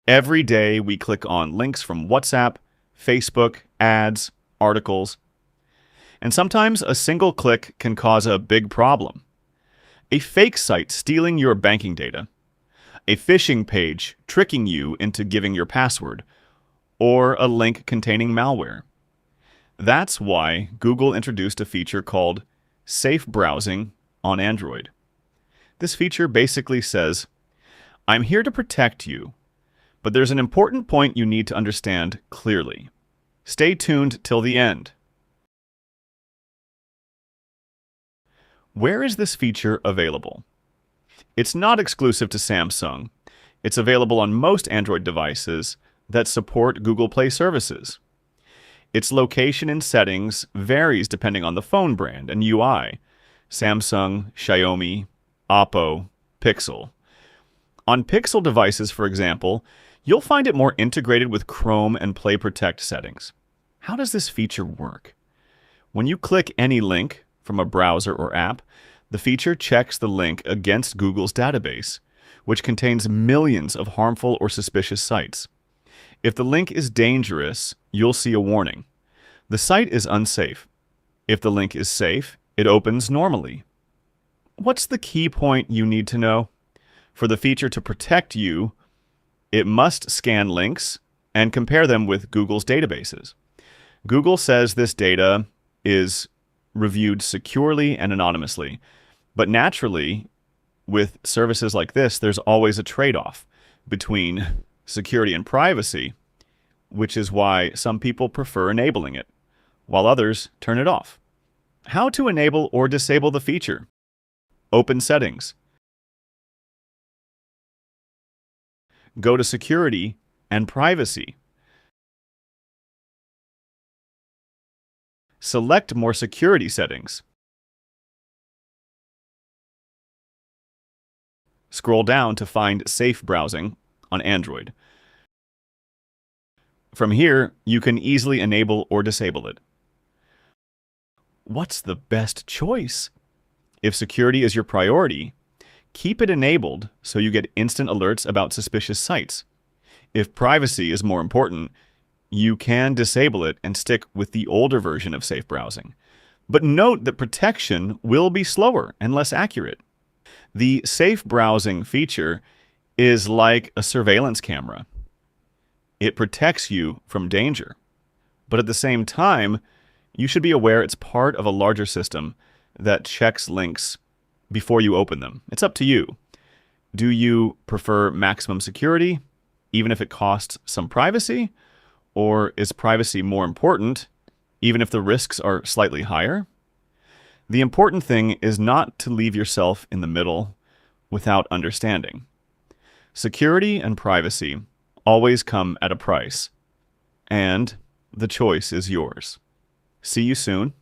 Every day we click on links from WhatsApp, Facebook, ads, articles, and sometimes a single click can cause a big problem. A fake site stealing your banking data, a phishing page tricking you into giving your password, or a link containing malware. That's why Google introduced a feature called Safe Browsing on Android. This feature basically says, I'm here to protect you, but there's an important point you need to understand clearly. Stay tuned till the end. Where is this feature available? It's not exclusive to Samsung. It's available on most Android devices that support Google Play services. Its location and settings varies depending on the phone brand and UI. Samsung, Xiaomi, Oppo, Pixel. On Pixel devices, for example, you'll find it more integrated with Chrome and Play Protect settings. How does this feature work? When you click any link from a browser or app, the feature checks the link against Google's database, which contains millions of harmful or suspicious sites. If the link is dangerous, you'll see a warning. The site is unsafe. If the link is safe, it opens normally. What's the key point you need to know? For the feature to protect you, it must scan links and compare them with Google's databases. Google says this data is reviewed securely and anonymously. But naturally, with services like this, there's always a trade-off between security and privacy, which is why some people prefer enabling it, while others turn it off. How to enable or disable the feature? Open Settings. Go to Security and Privacy. Select more security settings. Scroll down to find Safe Browsing on Android. From here, you can easily enable or disable it. What's the best choice? If security is your priority, keep it enabled so you get instant alerts about suspicious sites. If privacy is more important, you can disable it and stick with the older version of Safe Browsing. But note that protection will be slower and less accurate. The Safe Browsing feature is like a surveillance camera. It protects you from danger. But at the same time, you should be aware it's part of a larger system that checks links before you open them. It's up to you. Do you prefer maximum security, even if it costs some privacy? Or is privacy more important, even if the risks are slightly higher? The important thing is not to leave yourself in the middle without understanding. Security and privacy always come at a price, and the choice is yours. See you soon.